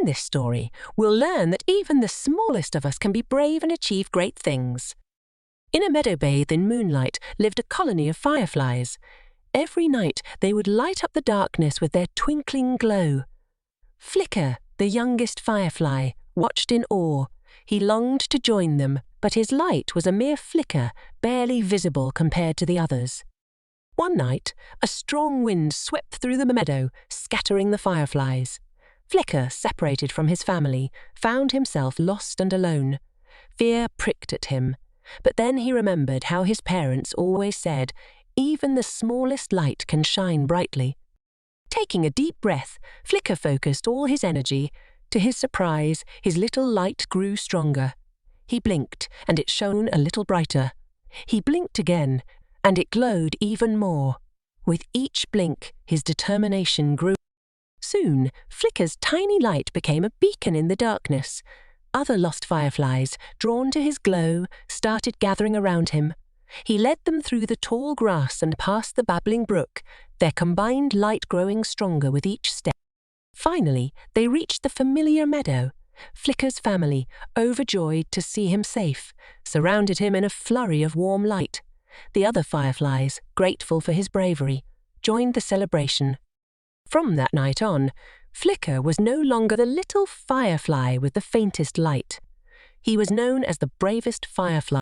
In this story, we'll learn that even the smallest of us can be brave and achieve great things. In a meadow bathed in moonlight lived a colony of fireflies. Every night they would light up the darkness with their twinkling glow. Flicker, the youngest firefly, watched in awe. He longed to join them, but his light was a mere flicker, barely visible compared to the others. One night, a strong wind swept through the meadow, scattering the fireflies. Flicker, separated from his family, found himself lost and alone. Fear pricked at him, but then he remembered how his parents always said, "Even the smallest light can shine brightly." Taking a deep breath, Flicker focused all his energy. To his surprise, his little light grew stronger. He blinked, and it shone a little brighter. He blinked again, and it glowed even more. With each blink, his determination grew. Soon, Flicker's tiny light became a beacon in the darkness. Other lost fireflies, drawn to his glow, started gathering around him. He led them through the tall grass and past the babbling brook, their combined light growing stronger with each step. Finally, they reached the familiar meadow. Flicker's family, overjoyed to see him safe, surrounded him in a flurry of warm light. The other fireflies, grateful for his bravery, joined the celebration. From that night on, Flicker was no longer the little firefly with the faintest light. He was known as the bravest firefly.